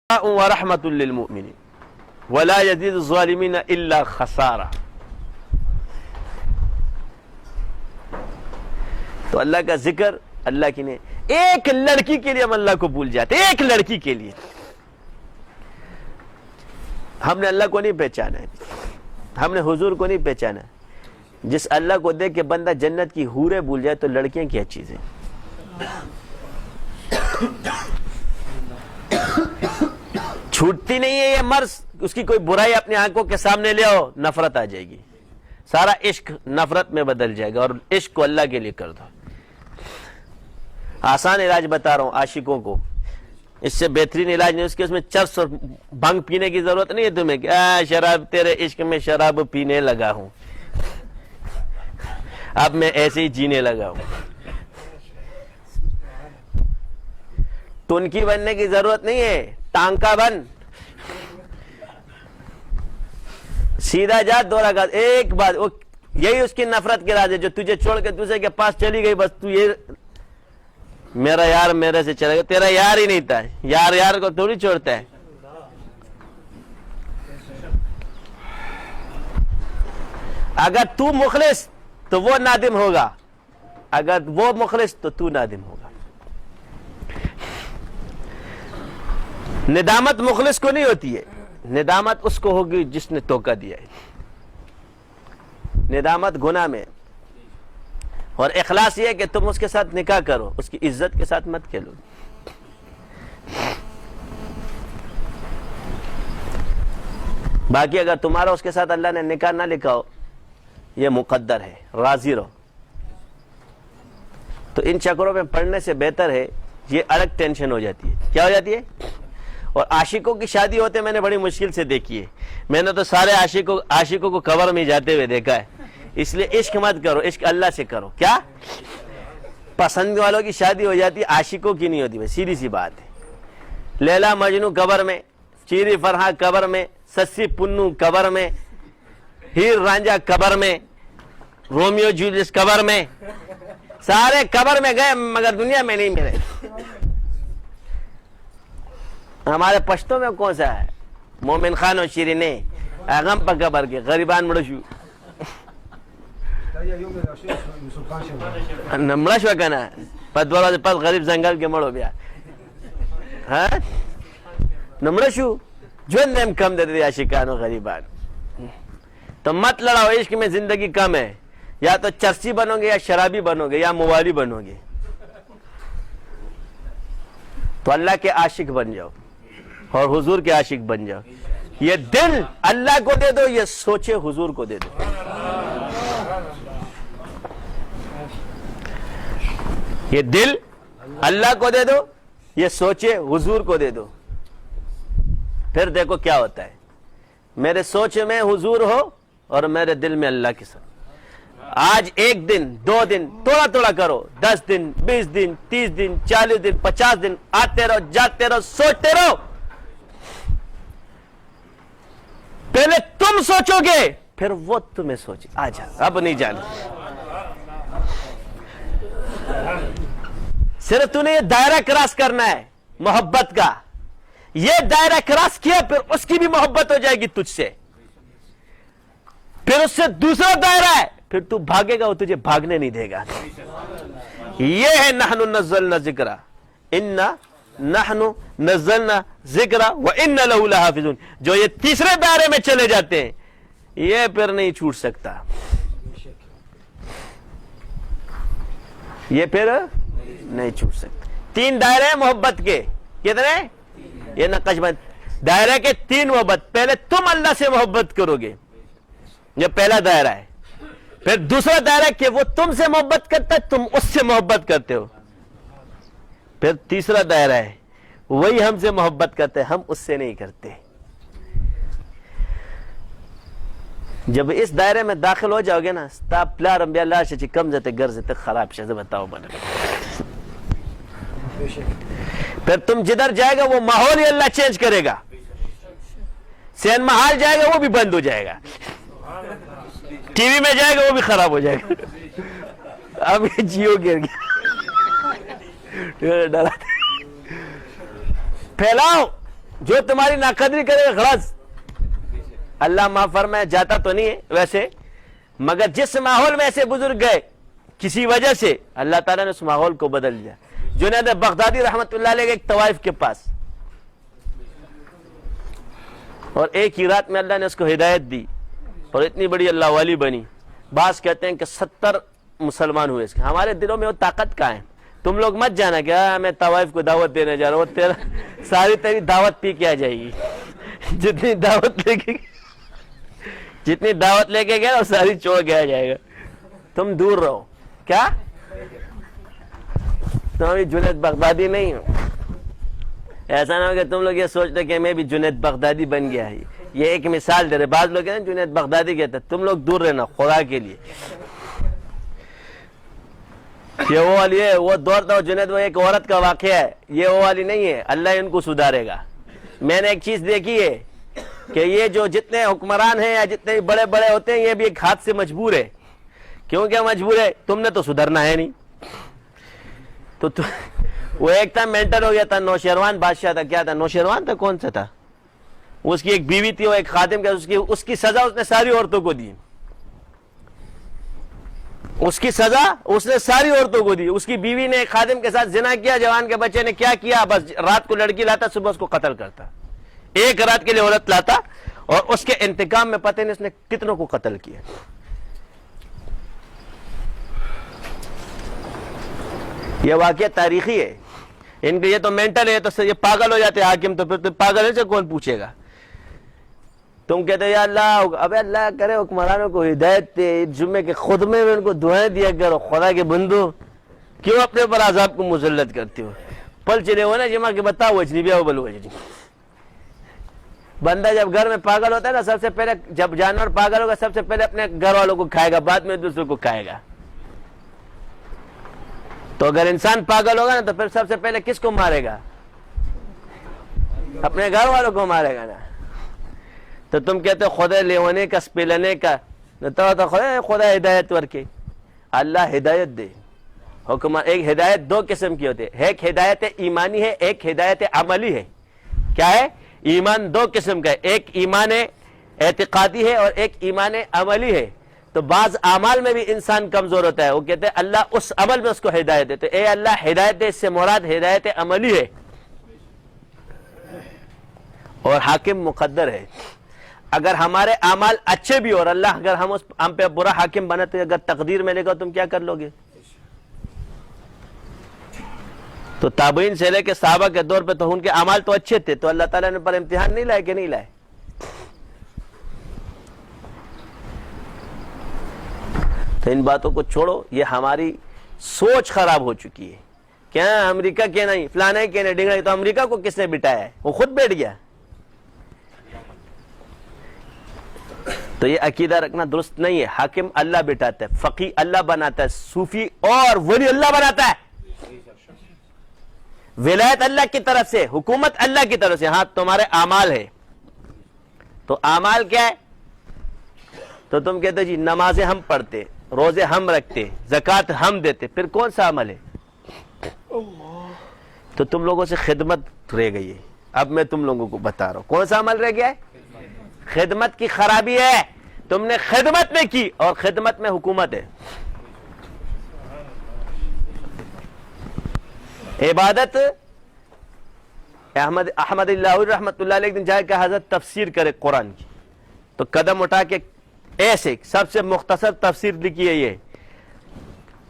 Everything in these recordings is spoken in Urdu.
ورحمۃ للمؤمنین ولا یزید الظالمین الا خسارہ. تو اللہ کا ذکر اللہ کی نے ایک لڑکی کے لیے ہم اللہ کو بھول جاتے، ایک لڑکی کے لیے. ہم نے اللہ کو نہیں پہچانا ہے، ہم نے حضور کو نہیں پہچانا. جس اللہ کو دیکھ کے بندہ جنت کی حوریں بھول جائے تو لڑکیاں کیا چیزیں. چھوٹتی نہیں ہے یہ مرض. اس کی کوئی برائی اپنی آنکھوں کے سامنے لے آؤ، نفرت آ جائے گی. سارا عشق نفرت میں بدل جائے گا. اور عشق کو اللہ کے لیے کر دو. آسان علاج بتا رہا ہوں عاشقوں کو، اس سے بہترین علاج نہیں. اس میں چرس اور بھنگ پینے کی ضرورت نہیں ہے تمہیں کہ شراب تیرے عشق میں شراب پینے لگا ہوں، اب میں ایسے ہی جینے لگا ہوں. ٹنکی بننے کی ضرورت نہیں ہے، ٹانکا بن. سیدھا جا دو رکعت ایک بات. یہی اس کی نفرت کے راز ہے جو تجھے چھوڑ کے دوسرے کے پاس چلی گئی. بس تو یہ میرا یار میرے سے چلا گیا. تیرا یار ہی نہیں تھا. یار یار کو تھوڑی چھوڑتا ہے. اگر تو مخلص تو وہ نادم ہوگا، اگر وہ مخلص تو تو نادم ہوگا. ندامت مخلص کو نہیں ہوتی ہے، ندامت اس کو ہوگی جس نے دھوکہ دیا ہے. ندامت گناہ میں. اور اخلاص یہ ہے کہ تم اس کے ساتھ نکاح کرو، اس کی عزت کے ساتھ مت کھیلو. باقی اگر تمہارا اس کے ساتھ اللہ نے نکاح نہ لکھا ہو، یہ مقدر ہے، راضی رہو. تو ان چکروں میں پڑھنے سے بہتر ہے یہ الگ ٹینشن ہو جاتی ہے. کیا ہو جاتی ہے؟ اور عاشقوں کی شادی ہوتے میں نے بڑی مشکل سے دیکھی ہے. میں نے تو سارے عاشقوں کو قبر میں جاتے ہوئے دیکھا ہے. اس لیے عشق مت کرو، عشق اللہ سے کرو. کیا پسند والوں کی شادی ہو جاتی ہے، عاشقوں کی نہیں ہوتی. سیدھی سی بات ہے. لیلا مجنو قبر میں، چیری فرحا قبر میں، سسی پنو قبر میں، ہیر رانجھا قبر میں، رومیو جولیس قبر میں، سارے قبر میں گئے مگر دنیا میں نہیں ملے. ہمارے پشتوں میں کون سا ہے؟ مومن خان و شیرین غم پر قبر کے غریبان مڑشو مڑشو کنا پس دورا پس غریب زنگل کے مڑو بیا نمڑشو جو نیم کم دیتے دیا عاشقان و غریبان. تو مت لڑاؤ. عشق میں زندگی کم ہے. یا تو چرسی بنو گے، یا شرابی بنو گے، یا موالی بنو گے. تو اللہ کے عاشق بن جاؤ اور حضور کے عاشق بن جاؤ. یہ دل اللہ کو دے دو، یہ سوچے حضور کو دے دو. یہ دل اللہ کو دے دو، یہ سوچے حضور کو دے دو. پھر دیکھو کیا ہوتا ہے. میرے سوچ میں حضور ہو اور میرے دل میں اللہ کے ساتھ. آج ایک دن، 2 دن تھوڑا تھوڑا کرو. 10 دن، 20 دن، 30 دن، 40 دن، 50 دن. آتے رہو، جاتے رہو، سوچتے رہو. پہلے تم سوچو گے پھر وہ تمہیں سوچے. آجا اب نہیں جانا. صرف تو نے یہ دائرہ کراس کرنا ہے محبت کا. یہ دائرہ کراس کیا پھر اس کی بھی محبت ہو جائے گی تجھ سے. پھر اس سے دوسرا دائرہ ہے، پھر تو بھاگے گا وہ تجھے بھاگنے نہیں دے گا. یہ ہے نحن نزلنا ذکر انا نحن نزلنا ذکر وانا له لحافظون. جو یہ تیسرے دائرے میں چلے جاتے ہیں یہ پھر نہیں چھوٹ سکتا. یہ پھر نہیں چھوٹ سکتا. 3 دائرے ہیں محبت کے. کتنے؟ یہ نقش بند دائرے کے 3 محبت. پہلے تم اللہ سے محبت کرو گے، یہ پہلا دائرہ ہے. پھر دوسرا دائرہ کہ وہ تم سے محبت کرتا ہے، تم اس سے محبت کرتے ہو. پھر تیسرا دائرہ ہے وہی ہم سے محبت کرتے ہیں، ہم اس سے نہیں کرتے. جب اس دائرے میں داخل ہو جاؤ گے نا، ستاپ پلار انبیاء اللہ سے کم جاتے گرز تے خراب شہز بتاؤ بنے. پھر تم جدھر جائے گا وہ ماحول ہی اللہ چینج کرے گا. سینما ہال جائے گا وہ بھی بند ہو جائے گا، ٹی وی میں جائے گا وہ بھی خراب ہو جائے گا. اب یہ جیو گر گیا. پھیلاؤ جو تمہاری ناقدری کرے گا غرض اللہ معاف فرمائے جاتا تو نہیں ہے ویسے، مگر جس ماحول میں ایسے بزرگ گئے کسی وجہ سے اللہ تعالیٰ نے اس ماحول کو بدل دیا. جنید بغدادی رحمت اللہ علیہ ایک طوائف کے پاس، اور ایک ہی رات میں اللہ نے اس کو ہدایت دی اور اتنی بڑی اللہ والی بنی. بعض کہتے ہیں کہ 70 مسلمان ہوئے. اس کے ہمارے دلوں میں وہ طاقت کہاں ہے؟ تم لوگ مت جانا کہ میں طوائف کو دعوت دینے جا رہا ہوں، تیرا ساری تیری دعوت پی کے آ جائے گی. جتنی دعوت لے کے گیا وہ ساری چھوڑ کے آ جائے گا. تم دور رہو. کیا تم ابھی جنید بغدادی نہیں ہو؟ ایسا نہ ہو کہ تم لوگ یہ سوچتے کہ میں بھی جنید بغدادی بن گیا ہے. یہ ایک مثال دے رہے. بعض لوگ ہیں جنید بغدادی کہتے ہیں. تم لوگ دور رہنا خدا کے لیے. یہ وہ والی ہے، وہ دور تھا جنید، وہ ایک عورت کا واقعہ ہے. یہ وہ والی نہیں ہے. اللہ ان کو سدھارے گا. میں نے ایک چیز دیکھی ہے کہ یہ جو جتنے حکمران ہیں یا جتنے بڑے بڑے ہوتے ہیں یہ بھی ایک ہاتھ سے مجبور ہے. کیوں کیا مجبور ہے؟ تم نے تو سدھرنا ہے نہیں. تو وہ ایک تھا مینٹل ہو گیا تھا، نوشیروان بادشاہ تھا. کیا تھا؟ نوشیروان تھا. کون سا تھا؟ اس کی ایک بیوی تھی، وہ ایک خادم کا، اس کی سزا اس نے ساری عورتوں کو دی. اس کی سزا اس نے ساری عورتوں کو دی. اس کی بیوی نے ایک خادم کے ساتھ زنا کیا. جوان کے بچے نے کیا کیا؟ بس رات کو لڑکی لاتا، صبح اس کو قتل کرتا. ایک رات کے لیے عورت لاتا اور اس کے انتقام میں پتہ نہیں اس نے کتنوں کو قتل کیا. یہ واقعہ تاریخی ہے. ان کے یہ تو مینٹل ہے، تو یہ پاگل ہو جاتے حاکم. تو پھر پاگل ہے سے کون پوچھے گا؟ تم کہتے یا اللہ، ابے اللہ کرے حکمرانوں کو ہدایت دے. جمعے کے خطبے میں ان کو دعائیں دیا کرو. خدا کے بندو کیوں اپنے اوپر عذاب کو مسلط کرتے ہو؟ پل چلے ہو نا جمعہ کے بتاؤ وجنی بیا بل وجنی. بندہ جب گھر میں پاگل ہوتا ہے نا، سب سے پہلے جب جانور پاگل ہوگا سب سے پہلے اپنے گھر والوں کو کھائے گا، بعد میں دوسروں کو کھائے گا. تو اگر انسان پاگل ہوگا نا تو پھر سب سے پہلے کس کو مارے گا؟ اپنے گھر والوں کو مارے گا نا. تو تم کہتے ہو خدا لیوانے کا سپیلنے کا، تو خدا ہدایت ورکے. اللہ ہدایت دے. حکم ایک ہدایت دو قسم کی ہوتی ہے. ایک ہدایت ایمانی ہے، ایک ہدایت عملی ہے. کیا ہے؟ ایمان دو قسم کا ہے. ایک ایمان اعتقادی ہے اور ایک ایمان عملی ہے. تو بعض اعمال میں بھی انسان کمزور ہوتا ہے. وہ کہتے ہیں اللہ اس عمل میں اس کو ہدایت دے. تو اے اللہ ہدایت دے، اس سے مراد ہدایت عملی ہے. اور حاکم مقدر ہے. اگر ہمارے اعمال اچھے بھی اور اللہ اگر ہم پہ برا حاکم بنا تو اگر تقدیر میں لے گا تم کیا کر لو گے؟ تو تابعین سے لے کے صحابہ کے دور پہ تو ان کے اعمال تو اچھے تھے، تو اللہ تعالیٰ نے پر امتحان نہیں لائے کہ نہیں لائے؟ تو ان باتوں کو چھوڑو. یہ ہماری سوچ خراب ہو چکی ہے. کیا امریکہ کے نہیں، فلانا کے نہیں، ڈنگڑا. تو امریکہ کو کس نے بٹایا ہے؟ وہ خود بیٹھ گیا. تو یہ عقیدہ رکھنا درست نہیں ہے. حاکم اللہ بٹاتا ہے، فقیہ اللہ بناتا ہے، صوفی اور ولی اللہ بناتا ہے. ولایت اللہ کی طرف سے، حکومت اللہ کی طرف سے. ہاں تمہارے اعمال ہے. تو اعمال کیا ہے؟ تو تم کہتے جی نمازیں ہم پڑھتے، روزے ہم رکھتے، زکوٰۃ ہم دیتے. پھر کون سا عمل ہے؟ تو تم لوگوں سے خدمت رہ گئی ہے. اب میں تم لوگوں کو بتا رہا ہوں کون سا عمل رہ گیا ہے. خدمت کی خرابی ہے. تم نے خدمت نہیں کی اور خدمت میں حکومت ہے. عبادت. احمد اللہ رحمت اللہ علیہ ایک دن جائے کہ حضرت تفسیر کرے قرآن کی، تو قدم اٹھا کے ایسے سب سے مختصر تفسیر لکھی ہے. یہ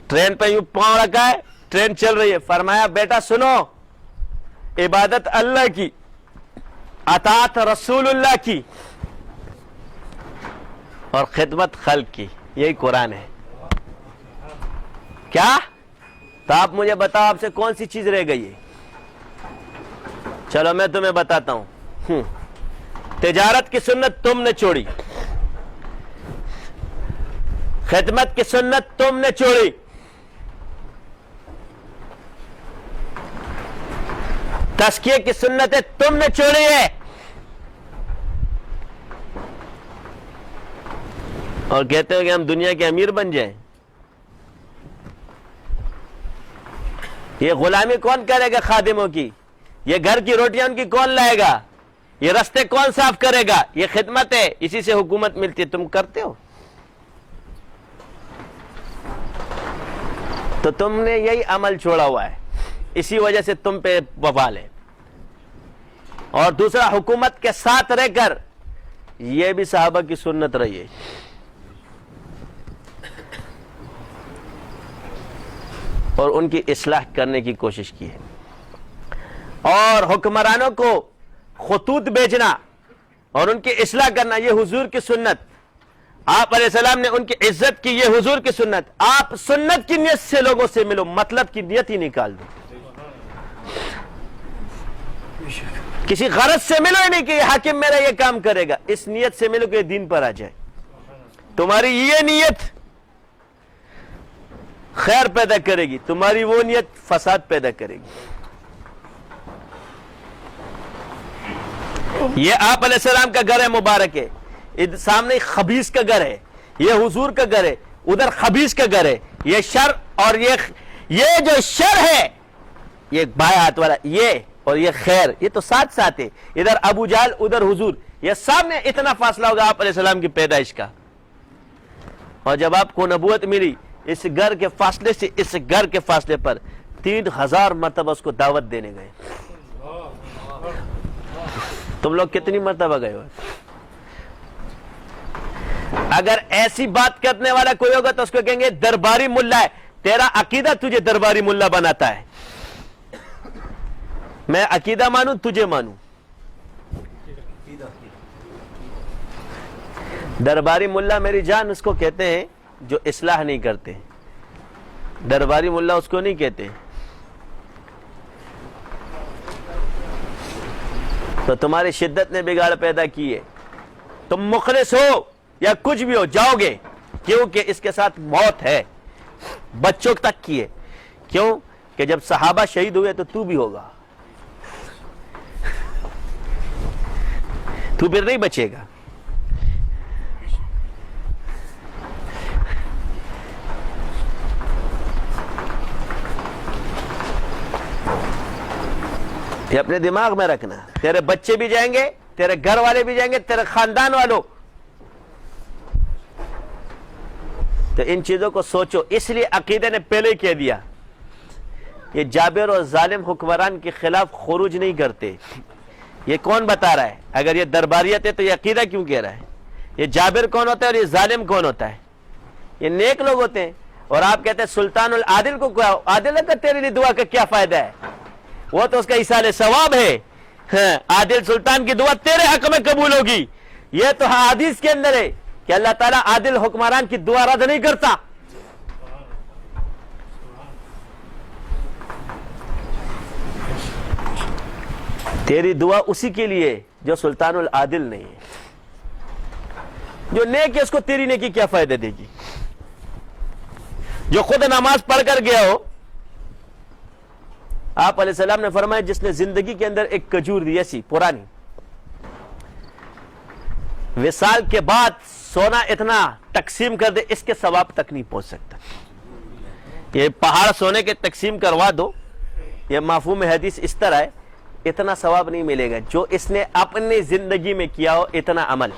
ٹرین پہ یوں پاؤں رکھا ہے، ٹرین چل رہی ہے. فرمایا بیٹا سنو، عبادت اللہ کی، اطاعت رسول اللہ کی، اور خدمت خلق کی. یہی قرآن ہے. کیا؟ تو آپ مجھے بتاؤ آپ سے کون سی چیز رہ گئی ہے؟ چلو میں تمہیں بتاتا ہوں. تجارت کی سنت تم نے چھوڑی، خدمت کی سنت تم نے چھوڑی، تزکیے کی سنتیں تم نے چھوڑی ہے، اور کہتے ہو کہ ہم دنیا کے امیر بن جائیں. یہ غلامی کون کرے گا خادموں کی؟ یہ گھر کی روٹیاں ان کی کون لائے گا؟ یہ رستے کون صاف کرے گا؟ یہ خدمت ہے، اسی سے حکومت ملتی ہے، تم کرتے ہو؟ تو تم نے یہی عمل چھوڑا ہوا ہے، اسی وجہ سے تم پہ وبال ہے۔ اور دوسرا، حکومت کے ساتھ رہ کر، یہ بھی صحابہ کی سنت رہی ہے۔ اور ان کی اصلاح کرنے کی کوشش کی ہے۔ اور حکمرانوں کو خطوط بھیجنا اور ان کی اصلاح کرنا، یہ حضور کی سنت۔ آپ علیہ السلام نے ان کی عزت کی، یہ حضور کی سنت۔ آپ سنت کی نیت سے لوگوں سے ملو، مطلب کی نیت ہی نکال دو۔ کسی غرض سے ملو ہی نہیں کہ یہ حاکم میرا یہ کام کرے گا، اس نیت سے ملو کہ یہ دین پر آ جائے۔ تمہاری یہ نیت خیر پیدا کرے گی، تمہاری وہ نیت فساد پیدا کرے گی۔ یہ آپ علیہ السلام کا گھر ہے، مبارک ہے، سامنے خبیث کا گھر ہے، یہ حضور کا گھر ہے، ادھر خبیث کا گھر ہے۔ یہ شر اور یہ جو شر ہے، یہ بائیں ہاتھ والا، یہ اور یہ خیر، یہ تو ساتھ ساتھ ہے۔ ادھر ابو جہل، ادھر حضور، یہ سامنے اتنا فاصلہ ہوگا آپ علیہ السلام کی پیدائش کا۔ اور جب آپ کو نبوت ملی، اس گھر کے فاصلے سے اس گھر کے فاصلے پر 3000 مرتبہ اس کو دعوت دینے گئے۔ تم لوگ کتنی مرتبہ گئے ہو؟ اگر ایسی بات کرنے والا کوئی ہوگا تو اس کو کہیں گے درباری ملا ہے، تیرا عقیدہ تجھے درباری ملا بناتا ہے۔ میں عقیدہ مانوں، تجھے مانوں۔ درباری ملا میری جان اس کو کہتے ہیں جو اصلاح نہیں کرتے، درباری ملا اس کو نہیں کہتے۔ تو تمہاری شدت نے بگاڑ پیدا کی ہے۔ تم مخلص ہو یا کچھ بھی ہو، جاؤ گے، کیونکہ اس کے ساتھ موت ہے، بچوں تک کی ہے۔ کیوں کہ جب صحابہ شہید ہوئے تو تو بھی ہوگا، تو پھر نہیں بچے گا۔ یہ اپنے دماغ میں رکھنا، تیرے بچے بھی جائیں گے، تیرے گھر والے بھی جائیں گے، تیرے خاندان والوں۔ تو ان چیزوں کو سوچو۔ اس لیے عقیدے نے پہلے ہی کہہ دیا، یہ جابر اور ظالم حکمران کے خلاف خروج نہیں کرتے۔ یہ کون بتا رہا ہے؟ اگر یہ درباریت ہے تو یہ عقیدہ کیوں کہہ رہا ہے؟ یہ جابر کون ہوتا ہے اور یہ ظالم کون ہوتا ہے؟ یہ نیک لوگ ہوتے ہیں۔ اور آپ کہتے ہیں سلطان العادل کو کیا؟ عادل کا تیرے لیے دعا کا کیا فائدہ ہے؟ وہ تو اس کا ایصال ثواب ہے۔ عادل سلطان کی دعا تیرے حق میں قبول ہوگی۔ یہ تو حدیث کے اندر ہے کہ اللہ تعالیٰ عادل حکمران کی دعا رد نہیں کرتا۔ تیری دعا اسی کے لیے جو سلطان العادل نہیں ہے۔ جو نیک ہے اس کو تیری نیکی کیا فائدہ دے گی؟ جو خود نماز پڑھ کر گیا ہو، آپ علیہ السلام نے فرمایا جس نے زندگی کے اندر ایک کھجور دی ایسی پرانی، وصال کے بعد سونا اتنا تقسیم کر دے، اس کے ثواب تک نہیں پہنچ سکتا۔ یہ پہاڑ سونے کے تقسیم کروا دو، یہ مفہوم حدیث اس طرح ہے، اتنا ثواب نہیں ملے گا جو اس نے اپنی زندگی میں کیا ہو اتنا عمل۔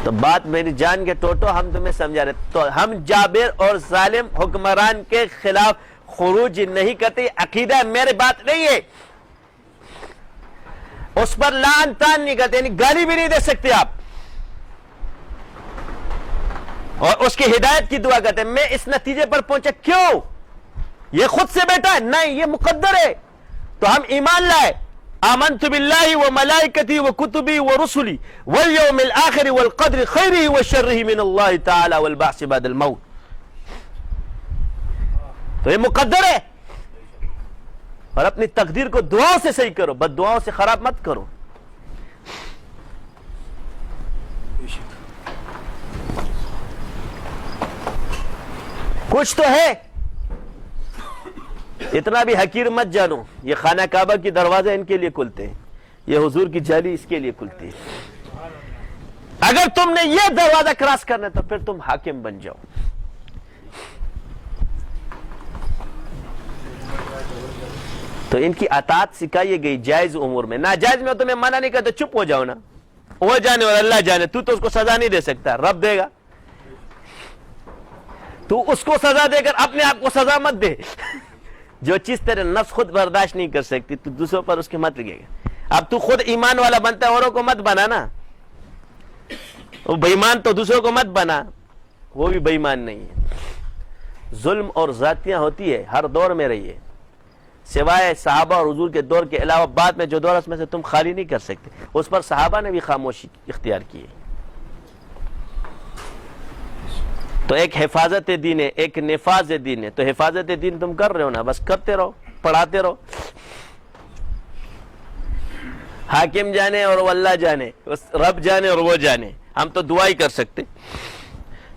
تو بات میری جان کے ٹوٹو ہم تمہیں سمجھا رہے، تو ہم جابر اور ظالم حکمران کے خلاف خروج نہیں کرتے، عقیدہ ہے، میری بات نہیں ہے۔ اس پر لعن تان نہیں کرتے، یعنی گالی بھی نہیں دے سکتے آپ، اور اس کی ہدایت کی دعا کرتے ہیں۔ میں اس نتیجے پر پہنچا کیوں؟ یہ خود سے بیٹا ہے؟ نہیں، یہ مقدر ہے۔ تو ہم ایمان لائے، آمنت باللہ وملائکتی وکتبی ورسلی والیوم الآخر والقدر خیرہ وشرہ من اللہ تعالی والبعث بعد الموت۔ تو یہ مقدر ہے، اور اپنی تقدیر کو دعاؤں سے صحیح کرو، بد دعاؤں سے خراب مت کرو۔ کچھ تو ہے، اتنا بھی حقیر مت جانو۔ یہ خانہ کعبہ کی دروازے ان کے لیے کھلتے ہیں، یہ حضور کی جالی اس کے لیے کھلتی ہے۔ اگر تم نے یہ دروازہ کراس کرنا تو پھر تم حاکم بن جاؤ۔ تو ان کی اطاعت سکھائی گئی جائز امور میں. ناجائز میں تو میں منع نہیں کرتا, چپ ہو جاؤ نا, وہ جانے اور اللہ جانے, تو اس کو سزا نہیں دے سکتا, رب دے گا. تو اس کو سزا دے کر اپنے آپ کو سزا مت دے. جو چیز تیرے نفس خود برداشت نہیں کر سکتی تو دوسروں پر اس کے مت لگے گا. اب تو خود ایمان والا بنتا ہے, اوروں کو مت بنا نا. وہ بے ایمان تو دوسروں کو مت بنا, وہ بھی بے ایمان نہیں ہے. ظلم اور ذاتیاں ہوتی ہے, ہر دور میں رہی ہے, سوائے صحابہ اور حضور کے دور کے علاوہ بعد میں جو دور اس میں سے تم خالی نہیں کر سکتے. اس پر صحابہ نے بھی خاموشی اختیار کی ہے. تو ایک حفاظت دین ہے, ایک نفاذ دین ہے. تو حفاظت دین تم کر رہے ہو نا, بس کرتے رہو, پڑھاتے رہو. حاکم جانے اور وہ اللہ جانے, رب جانے اور وہ جانے, ہم تو دعا ہی کر سکتے.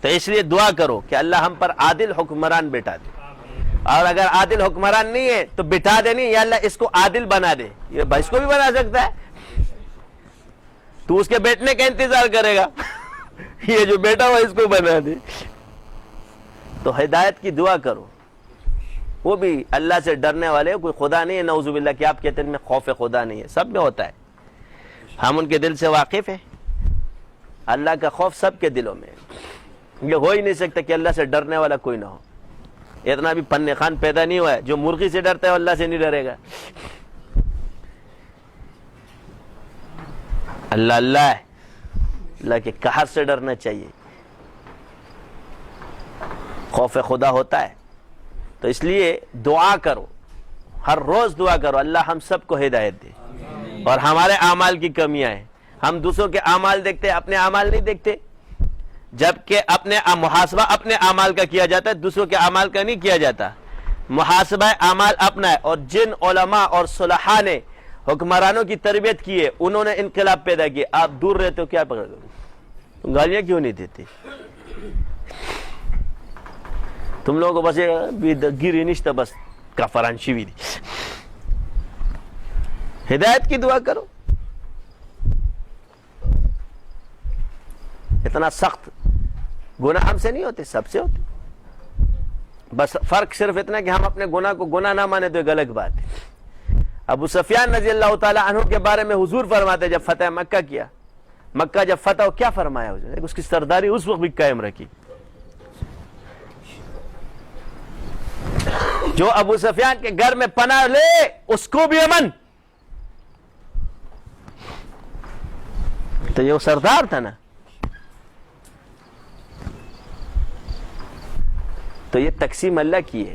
تو اس لیے دعا کرو کہ اللہ ہم پر عادل حکمران بٹھا دے, اور اگر عادل حکمران نہیں ہے تو بٹھا دے نہیں, یا اللہ اس کو عادل بنا دے. یہ بھائی اس کو بھی بنا سکتا ہے, تو اس کے بیٹھنے کا انتظار کرے گا, یہ جو بیٹا ہوا اس کو بنا دے. تو ہدایت کی دعا کرو. وہ بھی اللہ سے ڈرنے والے, کوئی خدا نہیں ہے نعوذ باللہ کہ آپ کہتے ہیں میں خوف خدا نہیں ہے, سب میں ہوتا ہے, ہم ان کے دل سے واقف ہیں. اللہ کا خوف سب کے دلوں میں ہے. یہ ہو ہی نہیں سکتا کہ اللہ سے ڈرنے والا کوئی نہ ہو. اتنا بھی پن خان پیدا نہیں ہوا ہے جو مرغی سے ڈرتا ہے اللہ سے نہیں ڈرے گا. اللہ اللہ ہے, اللہ کے قہر سے ڈرنا چاہیے. خوف خدا ہوتا ہے. تو اس لیے دعا کرو, ہر روز دعا کرو اللہ ہم سب کو ہدایت دے. اور ہمارے اعمال کی کمیاں ہیں, ہم دوسروں کے اعمال دیکھتے, اپنے اعمال نہیں دیکھتے. جبکہ اپنے محاسبہ اپنے اعمال کا کیا جاتا ہے, دوسروں کے اعمال کا نہیں کیا جاتا. محاسبہ اعمال اپنا ہے. اور جن علماء اور صلحاء نے حکمرانوں کی تربیت کی ہے, انہوں نے انقلاب پیدا کیے. آپ دور رہتے ہو, کیا پکڑ دو, گالیاں کیوں نہیں دیتے تم لوگوں کو؟ بس گیری نشتہ, بس کفران شیوی دی. ہدایت کی دعا کرو. اتنا سخت گناہ ہم سے نہیں ہوتے, سب سے ہوتے. بس فرق صرف اتنا کہ ہم اپنے گناہ کو گناہ نہ مانے تو ایک الگ بات ہے. ابو سفیان رضی اللہ تعالی عنہ کے بارے میں حضور فرماتے جب فتح مکہ کیا, مکہ جب فتح ہو, کیا فرمایا حضور؟ اس کی سرداری اس وقت بھی قائم رکھی. جو ابو سفیان کے گھر میں پناہ لے اس کو بھی امن. تو یہ وہ سردار تھا نا. تو یہ تقسیم اللہ کی ہے.